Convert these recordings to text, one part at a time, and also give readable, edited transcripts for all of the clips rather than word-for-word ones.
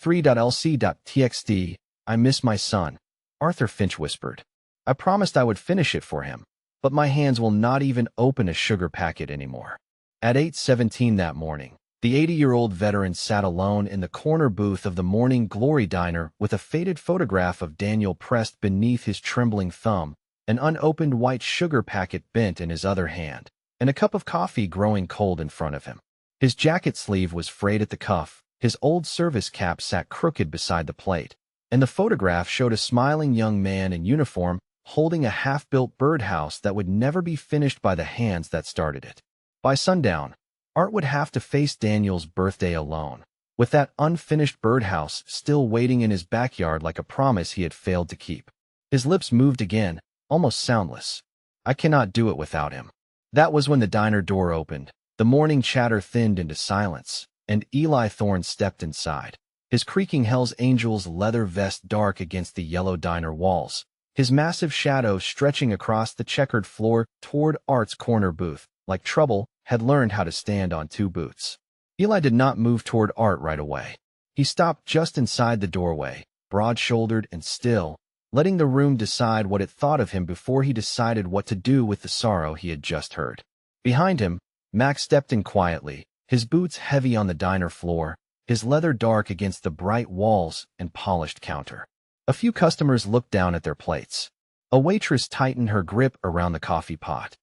3.lc.txt. I miss my son, Arthur Finch whispered. I promised I would finish it for him, but my hands will not even open a sugar packet anymore. At 8:17 that morning, the 80-year-old veteran sat alone in the corner booth of the Morning Glory diner with a faded photograph of Daniel pressed beneath his trembling thumb, an unopened white sugar packet bent in his other hand, and a cup of coffee growing cold in front of him. His jacket sleeve was frayed at the cuff, his old service cap sat crooked beside the plate, and the photograph showed a smiling young man in uniform holding a half-built birdhouse that would never be finished by the hands that started it. By sundown, Art would have to face Daniel's birthday alone, with that unfinished birdhouse still waiting in his backyard like a promise he had failed to keep. His lips moved again, almost soundless. I cannot do it without him. That was when the diner door opened, the morning chatter thinned into silence, and Eli Thorne stepped inside, his creaking Hell's Angels leather vest dark against the yellow diner walls, his massive shadow stretching across the checkered floor toward Art's corner booth, like Trouble had learned how to stand on two boots. Eli did not move toward Art right away. He stopped just inside the doorway, broad-shouldered and still, letting the room decide what it thought of him before he decided what to do with the sorrow he had just heard. Behind him, Mac stepped in quietly, his boots heavy on the diner floor, his leather dark against the bright walls and polished counter. A few customers looked down at their plates. A waitress tightened her grip around the coffee pot.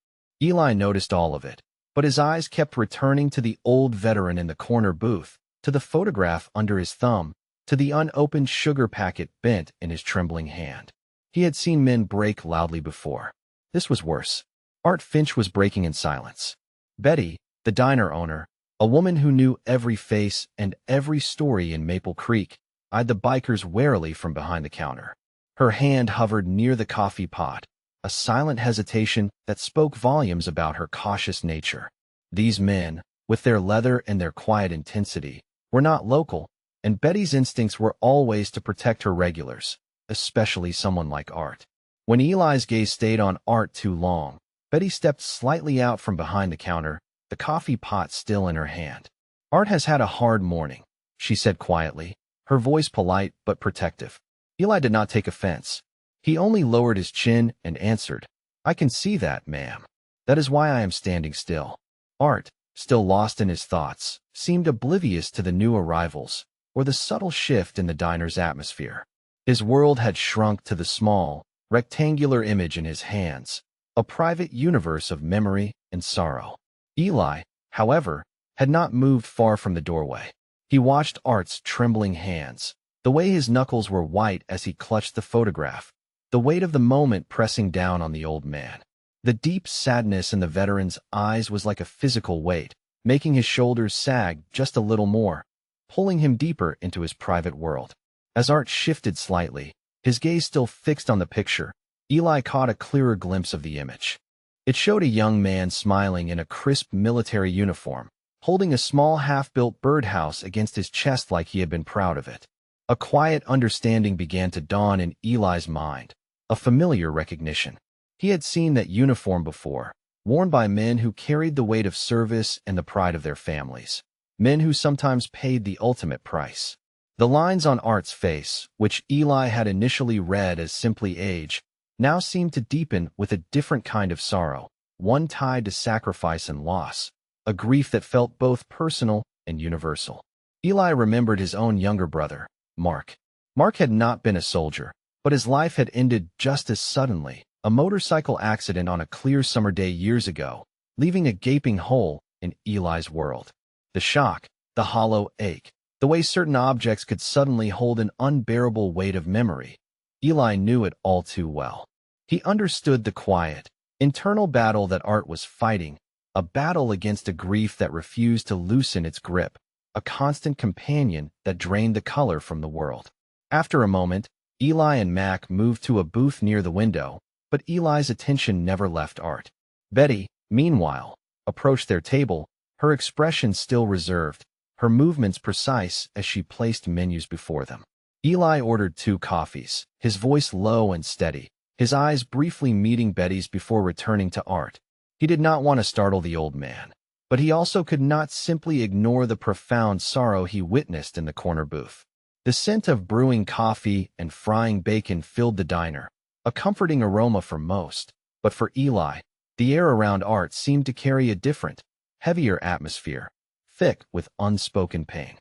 Eli noticed all of it, but his eyes kept returning to the old veteran in the corner booth, to the photograph under his thumb, to the unopened sugar packet bent in his trembling hand. He had seen men break loudly before. This was worse. Art Finch was breaking in silence. Betty, the diner owner, a woman who knew every face and every story in Maple Creek, eyed the bikers warily from behind the counter. Her hand hovered near the coffee pot, a silent hesitation that spoke volumes about her cautious nature. These men, with their leather and their quiet intensity, were not local, and Betty's instincts were always to protect her regulars, especially someone like Art. When Eli's gaze stayed on Art too long, Betty stepped slightly out from behind the counter, the coffee pot still in her hand. Art has had a hard morning, she said quietly, her voice polite but protective. Eli did not take offense. He only lowered his chin and answered, I can see that, ma'am. That is why I am standing still. Art, still lost in his thoughts, seemed oblivious to the new arrivals, or the subtle shift in the diner's atmosphere. His world had shrunk to the small, rectangular image in his hands, a private universe of memory and sorrow. Eli, however, had not moved far from the doorway. He watched Art's trembling hands, the way his knuckles were white as he clutched the photograph, the weight of the moment pressing down on the old man. The deep sadness in the veteran's eyes was like a physical weight, making his shoulders sag just a little more, pulling him deeper into his private world. As Art shifted slightly, his gaze still fixed on the picture, Eli caught a clearer glimpse of the image. It showed a young man smiling in a crisp military uniform, holding a small half-built birdhouse against his chest like he had been proud of it. A quiet understanding began to dawn in Eli's mind, a familiar recognition. He had seen that uniform before, worn by men who carried the weight of service and the pride of their families, men who sometimes paid the ultimate price. The lines on Art's face, which Eli had initially read as simply age, now seemed to deepen with a different kind of sorrow, one tied to sacrifice and loss, a grief that felt both personal and universal. Eli remembered his own younger brother, Mark. Mark had not been a soldier, but his life had ended just as suddenly, a motorcycle accident on a clear summer day years ago, leaving a gaping hole in Eli's world. The shock, the hollow ache, the way certain objects could suddenly hold an unbearable weight of memory. Eli knew it all too well. He understood the quiet, internal battle that Art was fighting, a battle against a grief that refused to loosen its grip, a constant companion that drained the color from the world. After a moment, Eli and Mac moved to a booth near the window, but Eli's attention never left Art. Betty, meanwhile, approached their table, her expression still reserved, her movements precise as she placed menus before them. Eli ordered 2 coffees, his voice low and steady, his eyes briefly meeting Betty's before returning to Art. He did not want to startle the old man, but he also could not simply ignore the profound sorrow he witnessed in the corner booth. The scent of brewing coffee and frying bacon filled the diner, a comforting aroma for most, but for Eli, the air around Art seemed to carry a different, heavier atmosphere, thick with unspoken pain.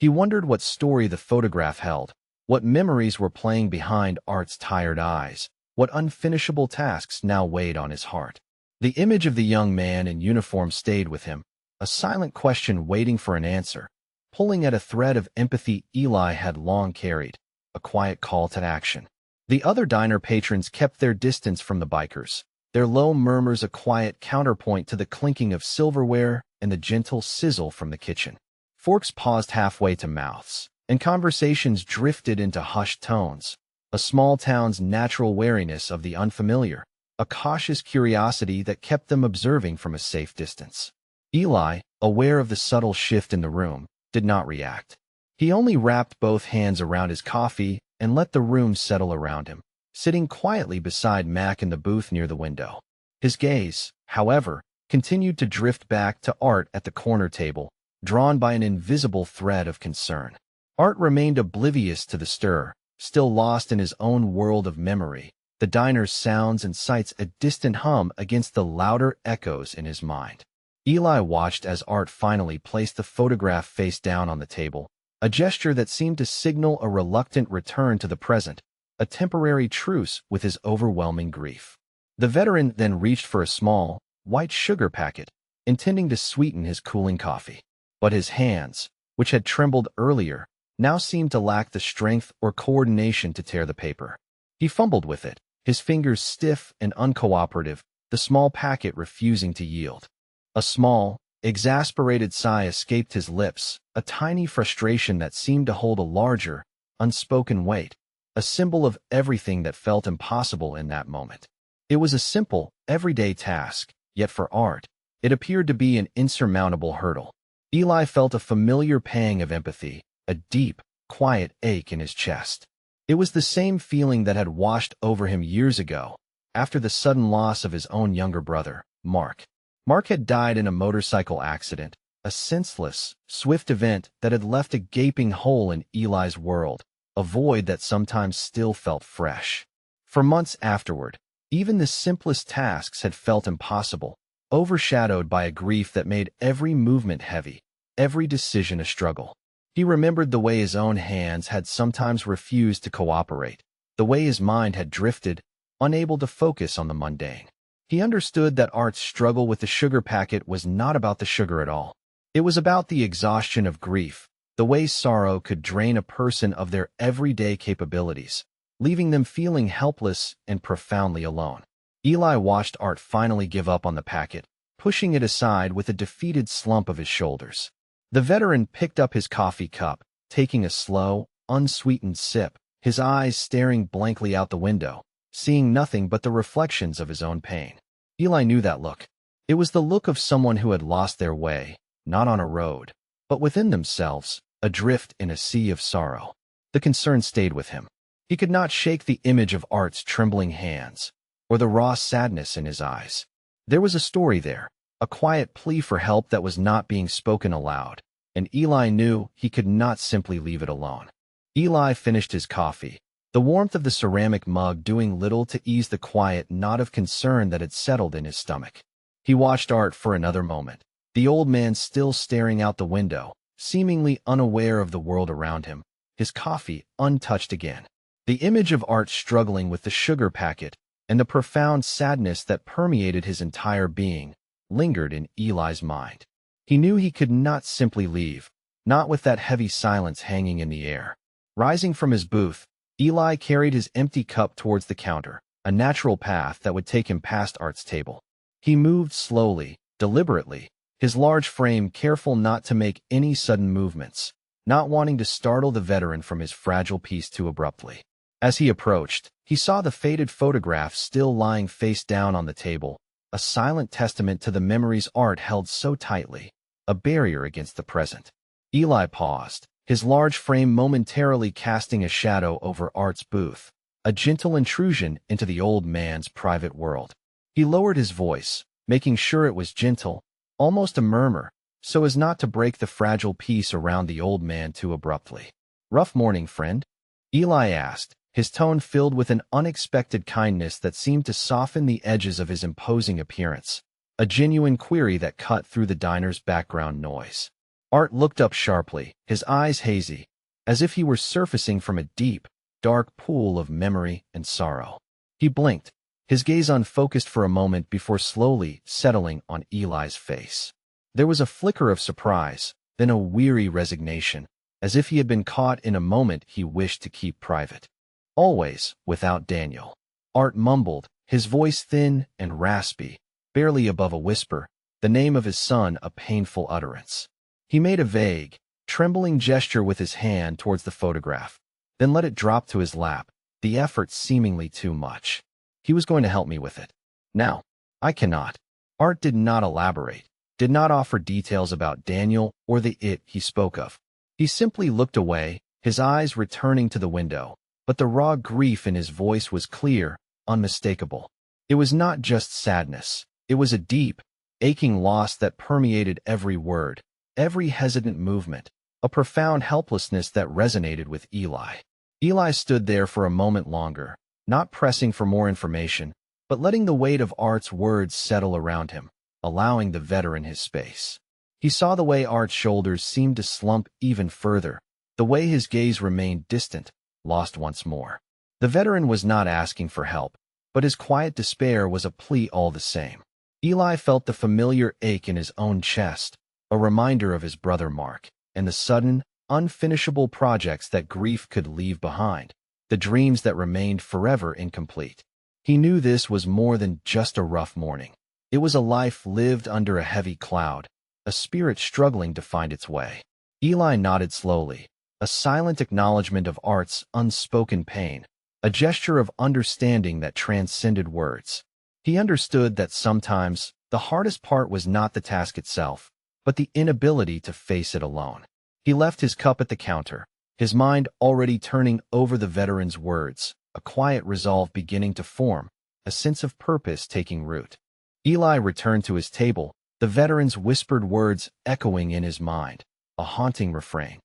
He wondered what story the photograph held, what memories were playing behind Art's tired eyes, what unfinishable tasks now weighed on his heart. The image of the young man in uniform stayed with him, a silent question waiting for an answer, pulling at a thread of empathy Eli had long carried, a quiet call to action. The other diner patrons kept their distance from the bikers, their low murmurs a quiet counterpoint to the clinking of silverware and the gentle sizzle from the kitchen. Forks paused halfway to mouths, and conversations drifted into hushed tones, a small town's natural wariness of the unfamiliar, a cautious curiosity that kept them observing from a safe distance. Eli, aware of the subtle shift in the room, did not react. He only wrapped both hands around his coffee and let the room settle around him, sitting quietly beside Mac in the booth near the window. His gaze, however, continued to drift back to Art at the corner table, drawn by an invisible thread of concern. Art remained oblivious to the stir, still lost in his own world of memory, the diner's sounds and sights a distant hum against the louder echoes in his mind. Eli watched as Art finally placed the photograph face down on the table, a gesture that seemed to signal a reluctant return to the present, a temporary truce with his overwhelming grief. The veteran then reached for a small, white sugar packet, intending to sweeten his cooling coffee. But his hands, which had trembled earlier, now seemed to lack the strength or coordination to tear the paper. He fumbled with it, his fingers stiff and uncooperative, the small packet refusing to yield. A small, exasperated sigh escaped his lips, a tiny frustration that seemed to hold a larger, unspoken weight, a symbol of everything that felt impossible in that moment. It was a simple, everyday task, yet for Art, it appeared to be an insurmountable hurdle. Eli felt a familiar pang of empathy, a deep, quiet ache in his chest. It was the same feeling that had washed over him years ago, after the sudden loss of his own younger brother, Mark. Mark had died in a motorcycle accident, a senseless, swift event that had left a gaping hole in Eli's world, a void that sometimes still felt fresh. For months afterward, even the simplest tasks had felt impossible, overshadowed by a grief that made every movement heavy, every decision a struggle. He remembered the way his own hands had sometimes refused to cooperate, the way his mind had drifted, unable to focus on the mundane. He understood that Art's struggle with the sugar packet was not about the sugar at all. It was about the exhaustion of grief, the way sorrow could drain a person of their everyday capabilities, leaving them feeling helpless and profoundly alone. Eli watched Art finally give up on the packet, pushing it aside with a defeated slump of his shoulders. The veteran picked up his coffee cup, taking a slow, unsweetened sip, his eyes staring blankly out the window, seeing nothing but the reflections of his own pain. Eli knew that look. It was the look of someone who had lost their way, not on a road, but within themselves, adrift in a sea of sorrow. The concern stayed with him. He could not shake the image of Art's trembling hands, or the raw sadness in his eyes. There was a story there, a quiet plea for help that was not being spoken aloud, and Eli knew he could not simply leave it alone. Eli finished his coffee, the warmth of the ceramic mug doing little to ease the quiet knot of concern that had settled in his stomach. He watched Art for another moment, the old man still staring out the window, seemingly unaware of the world around him, his coffee untouched again. The image of Art struggling with the sugar packet and the profound sadness that permeated his entire being lingered in Eli's mind. He knew he could not simply leave, not with that heavy silence hanging in the air. Rising from his booth, Eli carried his empty cup towards the counter, a natural path that would take him past Art's table. He moved slowly, deliberately, his large frame careful not to make any sudden movements, not wanting to startle the veteran from his fragile piece too abruptly. As he approached, he saw the faded photograph still lying face down on the table, a silent testament to the memories Art held so tightly, a barrier against the present. Eli paused, his large frame momentarily casting a shadow over Art's booth, a gentle intrusion into the old man's private world. He lowered his voice, making sure it was gentle, almost a murmur, so as not to break the fragile peace around the old man too abruptly. Rough morning, friend? Eli asked, his tone filled with an unexpected kindness that seemed to soften the edges of his imposing appearance, a genuine query that cut through the diner's background noise. Art looked up sharply, his eyes hazy, as if he were surfacing from a deep, dark pool of memory and sorrow. He blinked, his gaze unfocused for a moment before slowly settling on Eli's face. There was a flicker of surprise, then a weary resignation, as if he had been caught in a moment he wished to keep private. Always without Daniel. Art mumbled, his voice thin and raspy, barely above a whisper, the name of his son a painful utterance. He made a vague, trembling gesture with his hand towards the photograph, then let it drop to his lap, the effort seemingly too much. He was going to help me with it. Now, I cannot. Art did not elaborate, did not offer details about Daniel or the it he spoke of. He simply looked away, his eyes returning to the window, but the raw grief in his voice was clear, unmistakable. It was not just sadness. It was a deep, aching loss that permeated every word, every hesitant movement, a profound helplessness that resonated with Eli. Eli stood there for a moment longer, not pressing for more information, but letting the weight of Art's words settle around him, allowing the veteran his space. He saw the way Art's shoulders seemed to slump even further, the way his gaze remained distant, lost once more. The veteran was not asking for help, but his quiet despair was a plea all the same. Eli felt the familiar ache in his own chest, a reminder of his brother Mark, and the sudden, unfinishable projects that grief could leave behind, the dreams that remained forever incomplete. He knew this was more than just a rough morning. It was a life lived under a heavy cloud, a spirit struggling to find its way. Eli nodded slowly, a silent acknowledgement of Art's unspoken pain, a gesture of understanding that transcended words. He understood that sometimes the hardest part was not the task itself, but the inability to face it alone. He left his cup at the counter, his mind already turning over the veteran's words, a quiet resolve beginning to form, a sense of purpose taking root. Eli returned to his table, the veteran's whispered words echoing in his mind, a haunting refrain.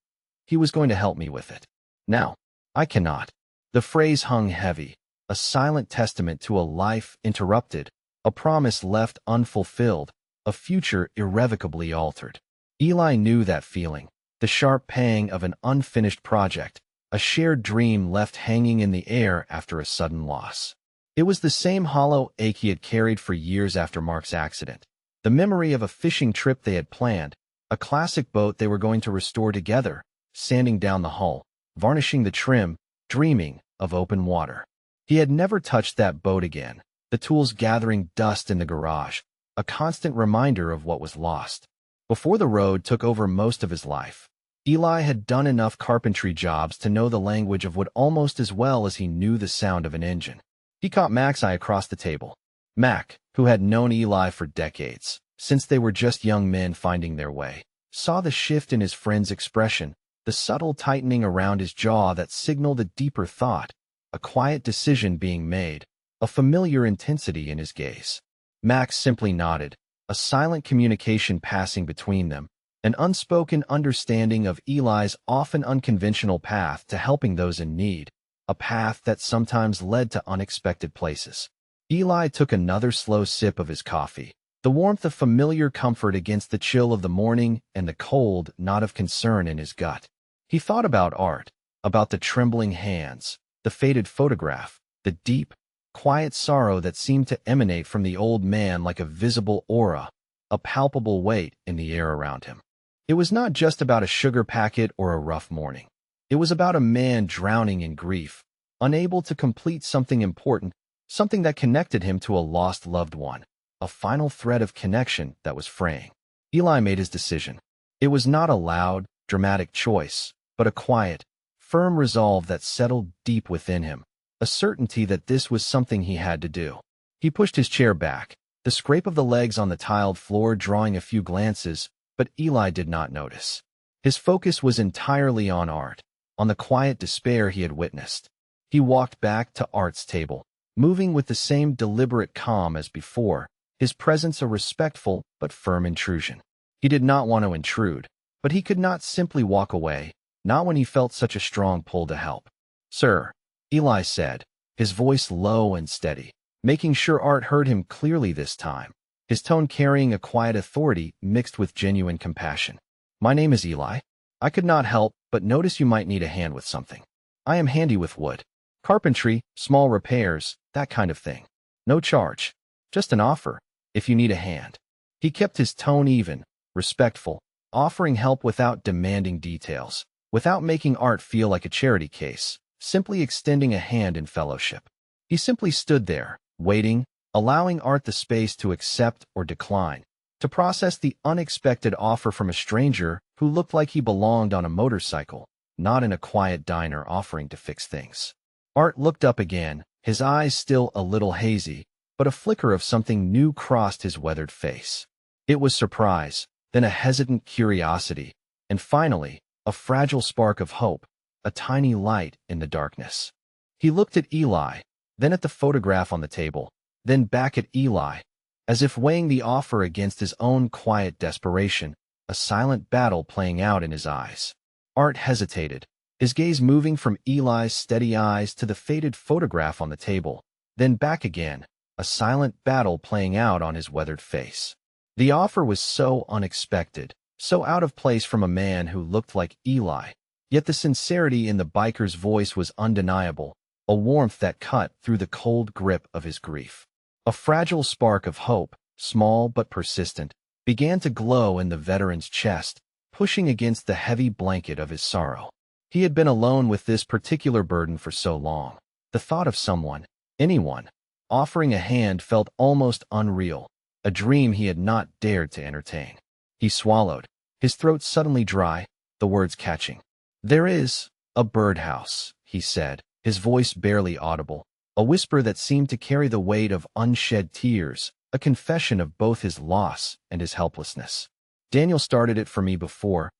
He was going to help me with it. Now, I cannot. The phrase hung heavy, a silent testament to a life interrupted, a promise left unfulfilled, a future irrevocably altered. Eli knew that feeling, the sharp pang of an unfinished project, a shared dream left hanging in the air after a sudden loss. It was the same hollow ache he had carried for years after Mark's accident, the memory of a fishing trip they had planned, a classic boat they were going to restore together, sanding down the hull, varnishing the trim, dreaming of open water. He had never touched that boat again, the tools gathering dust in the garage, a constant reminder of what was lost. Before the road took over most of his life, Eli had done enough carpentry jobs to know the language of wood almost as well as he knew the sound of an engine. He caught Mac's eye across the table. Mac, who had known Eli for decades, since they were just young men finding their way, saw the shift in his friend's expression, the subtle tightening around his jaw that signaled a deeper thought, a quiet decision being made, a familiar intensity in his gaze. Max simply nodded, a silent communication passing between them, an unspoken understanding of Eli's often unconventional path to helping those in need, a path that sometimes led to unexpected places. Eli took another slow sip of his coffee, the warmth of familiar comfort against the chill of the morning and the cold knot of concern in his gut. He thought about Art, about the trembling hands, the faded photograph, the deep, quiet sorrow that seemed to emanate from the old man like a visible aura, a palpable weight in the air around him. It was not just about a sugar packet or a rough morning. It was about a man drowning in grief, unable to complete something important, something that connected him to a lost loved one, a final thread of connection that was fraying. Eli made his decision. It was not a loud, dramatic choice, but a quiet, firm resolve that settled deep within him, a certainty that this was something he had to do. He pushed his chair back, the scrape of the legs on the tiled floor drawing a few glances, but Eli did not notice. His focus was entirely on Art, on the quiet despair he had witnessed. He walked back to Art's table, moving with the same deliberate calm as before, his presence a respectful but firm intrusion. He did not want to intrude, but he could not simply walk away, not when he felt such a strong pull to help. "Sir," Eli said, his voice low and steady, making sure Art heard him clearly this time, his tone carrying a quiet authority mixed with genuine compassion. "My name is Eli. I could not help but notice you might need a hand with something. I am handy with wood, carpentry, small repairs, that kind of thing. No charge. Just an offer, if you need a hand." He kept his tone even, respectful, offering help without demanding details, without making Art feel like a charity case, simply extending a hand in fellowship. He simply stood there, waiting, allowing Art the space to accept or decline, to process the unexpected offer from a stranger who looked like he belonged on a motorcycle, not in a quiet diner offering to fix things. Art looked up again, his eyes still a little hazy, but a flicker of something new crossed his weathered face. It was surprise, then a hesitant curiosity, and finally, a fragile spark of hope, a tiny light in the darkness. He looked at Eli, then at the photograph on the table, then back at Eli, as if weighing the offer against his own quiet desperation, a silent battle playing out in his eyes. Art hesitated, his gaze moving from Eli's steady eyes to the faded photograph on the table, then back again, a silent battle playing out on his weathered face. The offer was so unexpected, so out of place from a man who looked like Eli, yet the sincerity in the biker's voice was undeniable, a warmth that cut through the cold grip of his grief. A fragile spark of hope, small but persistent, began to glow in the veteran's chest, pushing against the heavy blanket of his sorrow. He had been alone with this particular burden for so long. The thought of someone, anyone, offering a hand felt almost unreal, a dream he had not dared to entertain. He swallowed, his throat suddenly dry, the words catching. "There is a birdhouse," he said, his voice barely audible, a whisper that seemed to carry the weight of unshed tears, a confession of both his loss and his helplessness. "Daniel started it for me before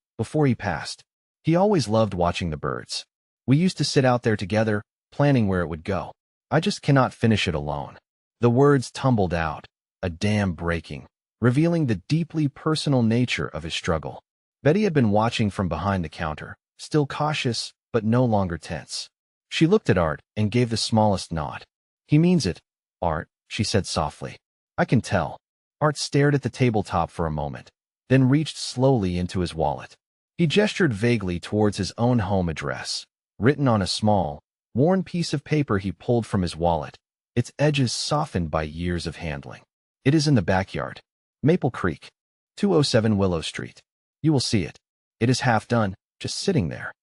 he passed. He always loved watching the birds. We used to sit out there together, planning where it would go. I just cannot finish it alone." The words tumbled out, a dam breaking, revealing the deeply personal nature of his struggle. Betty had been watching from behind the counter, still cautious, but no longer tense. She looked at Art and gave the smallest nod. "He means it, Art," she said softly. "I can tell." Art stared at the tabletop for a moment, then reached slowly into his wallet. He gestured vaguely towards his own home address, written on a small, worn piece of paper he pulled from his wallet, its edges softened by years of handling. "It is in the backyard. Maple Creek, 207 Willow Street. You will see it. It is half done, just sitting there."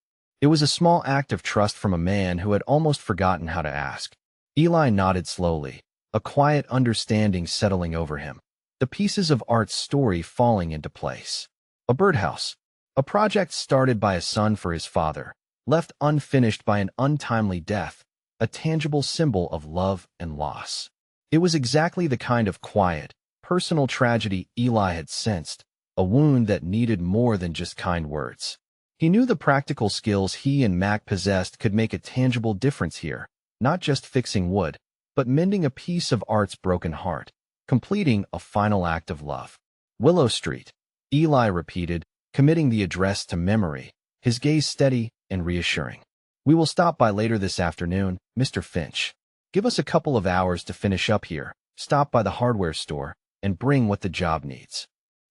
It was a small act of trust from a man who had almost forgotten how to ask. Eli nodded slowly, a quiet understanding settling over him, the pieces of Art's story falling into place. A birdhouse, a project started by a son for his father, left unfinished by an untimely death, a tangible symbol of love and loss. It was exactly the kind of quiet, personal tragedy Eli had sensed, a wound that needed more than just kind words. He knew the practical skills he and Mac possessed could make a tangible difference here, not just fixing wood, but mending a piece of Art's broken heart, completing a final act of love. "Willow Street," Eli repeated, committing the address to memory, his gaze steady and reassuring. "We will stop by later this afternoon, Mr. Finch. Give us a couple of hours to finish up here, stop by the hardware store, and bring what the job needs."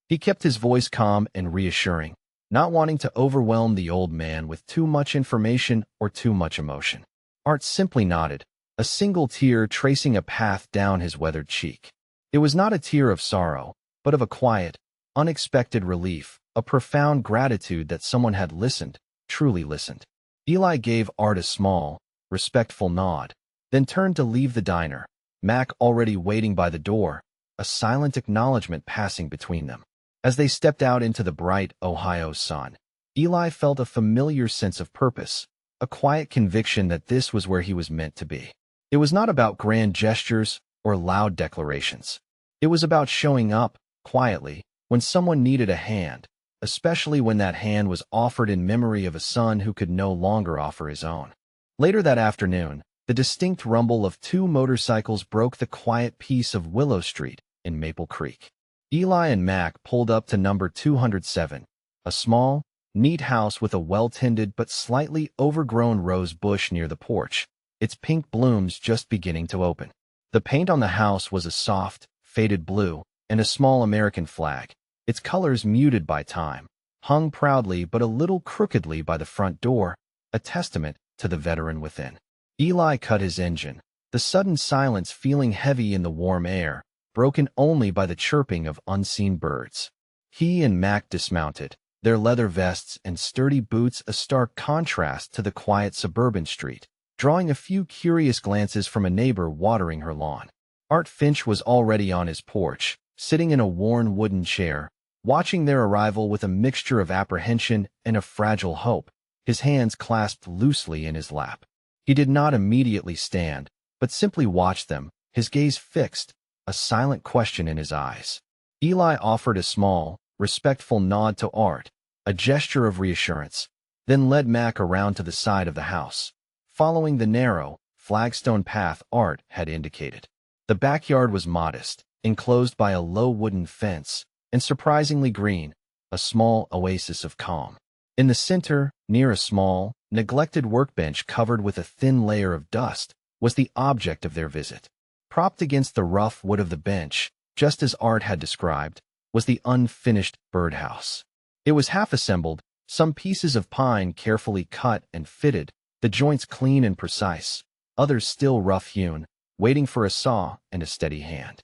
He kept his voice calm and reassuring, not wanting to overwhelm the old man with too much information or too much emotion. Art simply nodded, a single tear tracing a path down his weathered cheek. It was not a tear of sorrow, but of a quiet, unexpected relief, a profound gratitude that someone had listened, truly listened. Eli gave Art a small, respectful nod, then turned to leave the diner, Mac already waiting by the door, a silent acknowledgement passing between them. As they stepped out into the bright Ohio sun, Eli felt a familiar sense of purpose, a quiet conviction that this was where he was meant to be. It was not about grand gestures or loud declarations. It was about showing up, quietly, when someone needed a hand, especially when that hand was offered in memory of a son who could no longer offer his own. Later that afternoon, the distinct rumble of two motorcycles broke the quiet peace of Willow Street in Maple Creek. Eli and Mac pulled up to number 207, a small, neat house with a well-tended but slightly overgrown rose bush near the porch, its pink blooms just beginning to open. The paint on the house was a soft, faded blue, and a small American flag, its colors muted by time, hung proudly but a little crookedly by the front door, a testament to the veteran within. Eli cut his engine, the sudden silence feeling heavy in the warm air, broken only by the chirping of unseen birds. He and Mac dismounted, their leather vests and sturdy boots a stark contrast to the quiet suburban street, drawing a few curious glances from a neighbor watering her lawn. Art Finch was already on his porch, sitting in a worn wooden chair, watching their arrival with a mixture of apprehension and a fragile hope, his hands clasped loosely in his lap. He did not immediately stand, but simply watched them, his gaze fixed, a silent question in his eyes. Eli offered a small, respectful nod to Art, a gesture of reassurance, then led Mac around to the side of the house, following the narrow, flagstone path Art had indicated. The backyard was modest, enclosed by a low wooden fence, and surprisingly green, a small oasis of calm. In the center, near a small, neglected workbench covered with a thin layer of dust, was the object of their visit. Propped against the rough wood of the bench, just as Art had described, was the unfinished birdhouse. It was half-assembled, some pieces of pine carefully cut and fitted, the joints clean and precise, others still rough-hewn, waiting for a saw and a steady hand.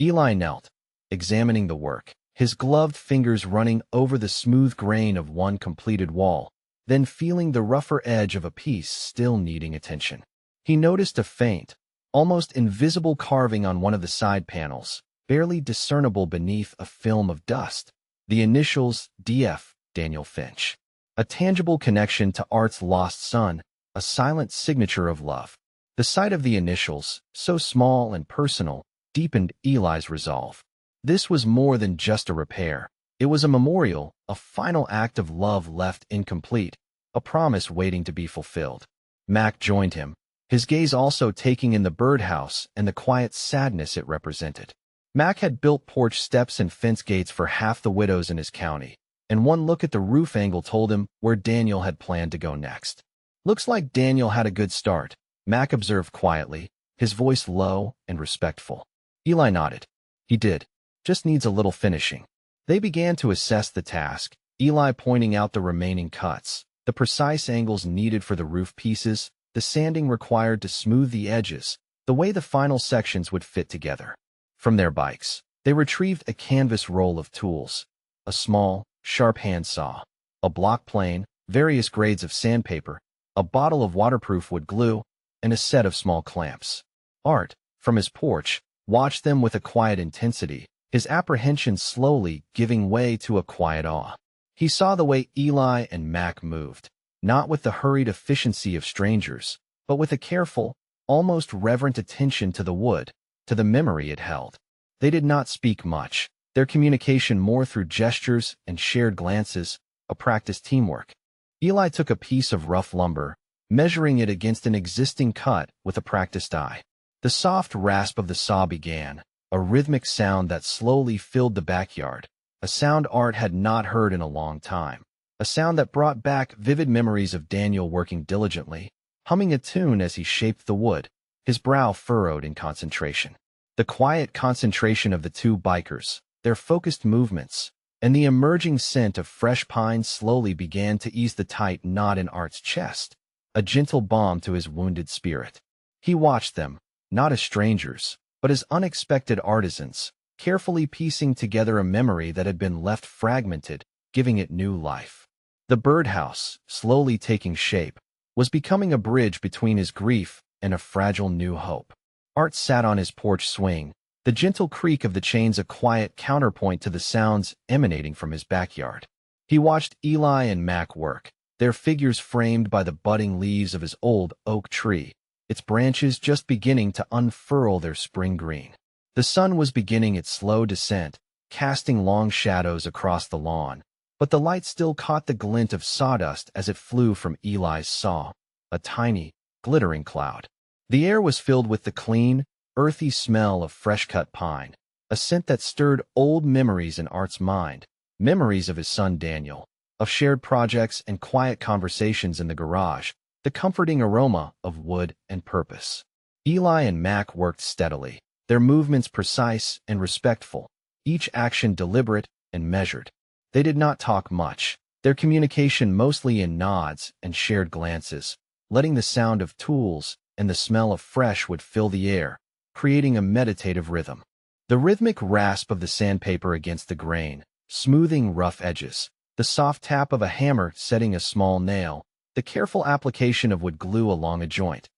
Eli knelt, examining the work, his gloved fingers running over the smooth grain of one completed wall, then feeling the rougher edge of a piece still needing attention. He noticed a faint, almost invisible carving on one of the side panels, barely discernible beneath a film of dust. The initials D.F. Daniel Finch. A tangible connection to Art's lost son, a silent signature of love. The sight of the initials, so small and personal, deepened Eli's resolve. This was more than just a repair. It was a memorial, a final act of love left incomplete, a promise waiting to be fulfilled. Mac joined him, his gaze also taking in the birdhouse and the quiet sadness it represented. Mac had built porch steps and fence gates for half the widows in his county, and one look at the roof angle told him where Daniel had planned to go next. "Looks like Daniel had a good start," Mac observed quietly, his voice low and respectful. Eli nodded. "He did. Just needs a little finishing." They began to assess the task, Eli pointing out the remaining cuts, the precise angles needed for the roof pieces, the sanding required to smooth the edges, the way the final sections would fit together. From their bikes, they retrieved a canvas roll of tools, a small, sharp handsaw, a block plane, various grades of sandpaper, a bottle of waterproof wood glue, and a set of small clamps. Art, from his porch, watched them with a quiet intensity, his apprehension slowly giving way to a quiet awe. He saw the way Eli and Mac moved, not with the hurried efficiency of strangers, but with a careful, almost reverent attention to the wood, to the memory it held. They did not speak much, their communication more through gestures and shared glances, a practiced teamwork. Eli took a piece of rough lumber, measuring it against an existing cut with a practiced eye. The soft rasp of the saw began, a rhythmic sound that slowly filled the backyard, a sound Art had not heard in a long time, a sound that brought back vivid memories of Daniel working diligently, humming a tune as he shaped the wood, his brow furrowed in concentration. The quiet concentration of the two bikers, their focused movements, and the emerging scent of fresh pine slowly began to ease the tight knot in Art's chest, a gentle balm to his wounded spirit. He watched them, not as strangers, but as unexpected artisans, carefully piecing together a memory that had been left fragmented, giving it new life. The birdhouse, slowly taking shape, was becoming a bridge between his grief and a fragile new hope. Art sat on his porch swing, the gentle creak of the chains a quiet counterpoint to the sounds emanating from his backyard. He watched Eli and Mac work, their figures framed by the budding leaves of his old oak tree, its branches just beginning to unfurl their spring green. The sun was beginning its slow descent, casting long shadows across the lawn, but the light still caught the glint of sawdust as it flew from Eli's saw, a tiny, glittering cloud. The air was filled with the clean, earthy smell of fresh-cut pine, a scent that stirred old memories in Art's mind, memories of his son Daniel. of shared projects and quiet conversations in the garage, the comforting aroma of wood and purpose. Eli and Mac worked steadily, their movements precise and respectful, each action deliberate and measured. They did not talk much, their communication mostly in nods and shared glances, letting the sound of tools and the smell of fresh wood fill the air, creating a meditative rhythm. The rhythmic rasp of the sandpaper against the grain, smoothing rough edges, the soft tap of a hammer setting a small nail, the careful application of wood glue along a joint.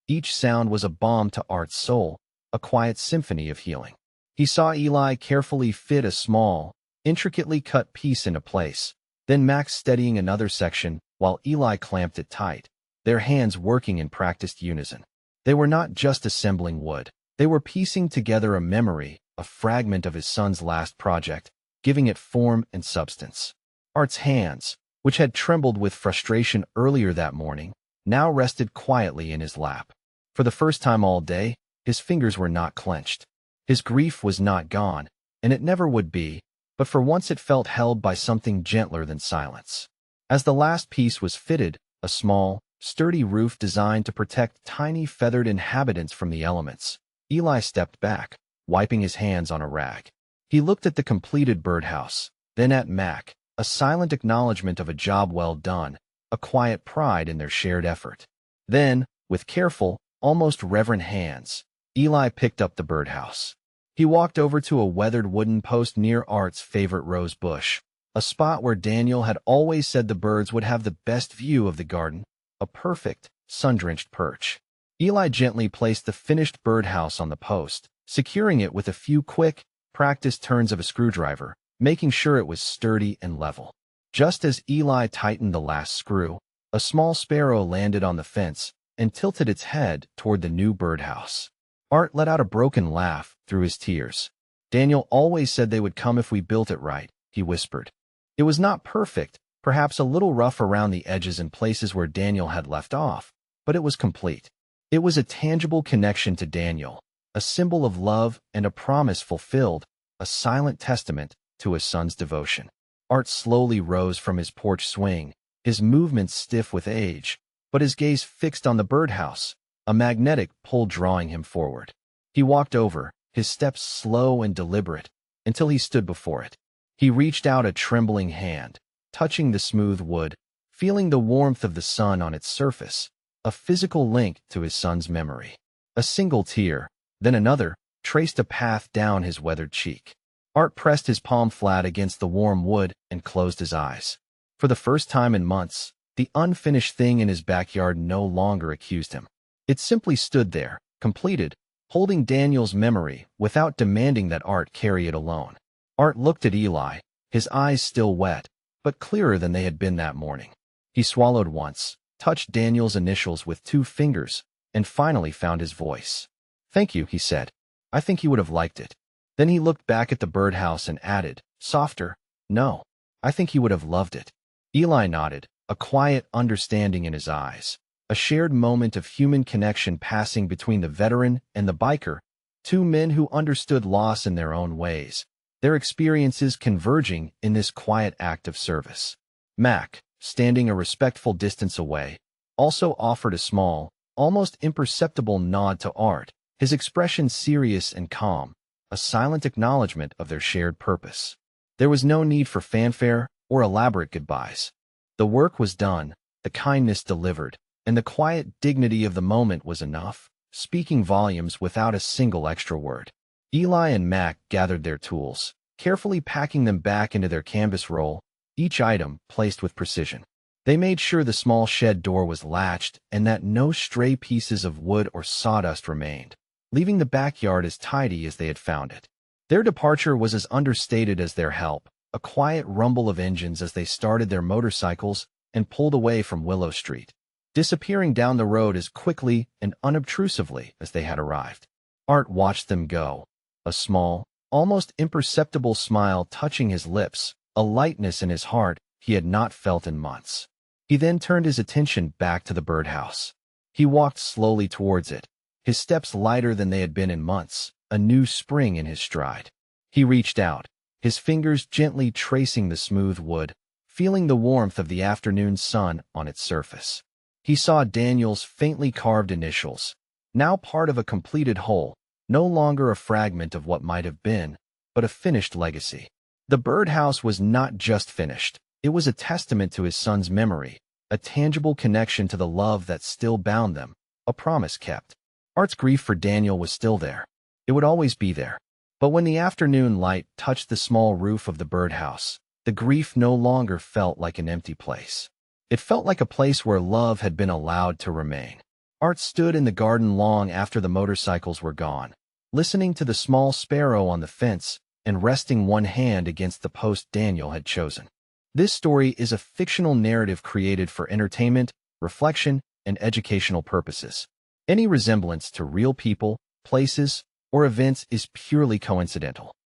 Each sound was a balm to Art's soul, a quiet symphony of healing. He saw Eli carefully fit a small, intricately cut piece into place, then Max steadying another section while Eli clamped it tight, their hands working in practiced unison. They were not just assembling wood. They were piecing together a memory, a fragment of his son's last project, giving it form and substance. Art's hands, which had trembled with frustration earlier that morning, now rested quietly in his lap. For the first time all day, his fingers were not clenched. His grief was not gone, and it never would be, but for once it felt held by something gentler than silence. As the last piece was fitted, a small, sturdy roof designed to protect tiny feathered inhabitants from the elements, Eli stepped back, wiping his hands on a rag. He looked at the completed birdhouse, then at Mac, a silent acknowledgement of a job well done, a quiet pride in their shared effort. Then, with careful, almost reverent hands, Eli picked up the birdhouse. He walked over to a weathered wooden post near Art's favorite rose bush, a spot where Daniel had always said the birds would have the best view of the garden, a perfect, sun-drenched perch. Eli gently placed the finished birdhouse on the post, securing it with a few quick, practiced turns of a screwdriver, making sure it was sturdy and level. Just as Eli tightened the last screw, a small sparrow landed on the fence and tilted its head toward the new birdhouse. Art let out a broken laugh through his tears. Daniel always said they would come if we built it right, he whispered. It was not perfect, perhaps a little rough around the edges in places where Daniel had left off, but it was complete. It was a tangible connection to Daniel, a symbol of love and a promise fulfilled, a silent testament to his son's devotion. Art slowly rose from his porch swing, his movements stiff with age, but his gaze fixed on the birdhouse, a magnetic pull drawing him forward. He walked over, his steps slow and deliberate, until he stood before it. He reached out a trembling hand, touching the smooth wood, feeling the warmth of the sun on its surface, a physical link to his son's memory. A single tear, then another, traced a path down his weathered cheek. Art pressed his palm flat against the warm wood and closed his eyes. For the first time in months, the unfinished thing in his backyard no longer accused him. It simply stood there, completed, holding Daniel's memory without demanding that Art carry it alone. Art looked at Eli, his eyes still wet, but clearer than they had been that morning. He swallowed once, touched Daniel's initials with 2 fingers, and finally found his voice. "Thank you," he said. "I think he would have liked it." Then he looked back at the birdhouse and added, softer, "No, I think he would have loved it." Eli nodded, a quiet understanding in his eyes, a shared moment of human connection passing between the veteran and the biker, 2 men who understood loss in their own ways, their experiences converging in this quiet act of service. Mac, standing a respectful distance away, also offered a small, almost imperceptible nod to Art, his expression serious and calm, a silent acknowledgement of their shared purpose. There was no need for fanfare or elaborate goodbyes. The work was done, the kindness delivered, and the quiet dignity of the moment was enough, speaking volumes without a single extra word. Eli and Mac gathered their tools, carefully packing them back into their canvas roll, each item placed with precision. They made sure the small shed door was latched and that no stray pieces of wood or sawdust remained, leaving the backyard as tidy as they had found it. Their departure was as understated as their help, a quiet rumble of engines as they started their motorcycles and pulled away from Willow Street, disappearing down the road as quickly and unobtrusively as they had arrived. Art watched them go, a small, almost imperceptible smile touching his lips, a lightness in his heart he had not felt in months. He then turned his attention back to the birdhouse. He walked slowly towards it, his steps lighter than they had been in months, a new spring in his stride. He reached out, his fingers gently tracing the smooth wood, feeling the warmth of the afternoon sun on its surface. He saw Daniel's faintly carved initials, now part of a completed whole, no longer a fragment of what might have been, but a finished legacy. The birdhouse was not just finished. It was a testament to his son's memory, a tangible connection to the love that still bound them, a promise kept. Art's grief for Daniel was still there. It would always be there. But when the afternoon light touched the small roof of the birdhouse, the grief no longer felt like an empty place. It felt like a place where love had been allowed to remain. Art stood in the garden long after the motorcycles were gone, listening to the small sparrow on the fence and resting one hand against the post Daniel had chosen. This story is a fictional narrative created for entertainment, reflection, and educational purposes. Any resemblance to real people, places, or events is purely coincidental.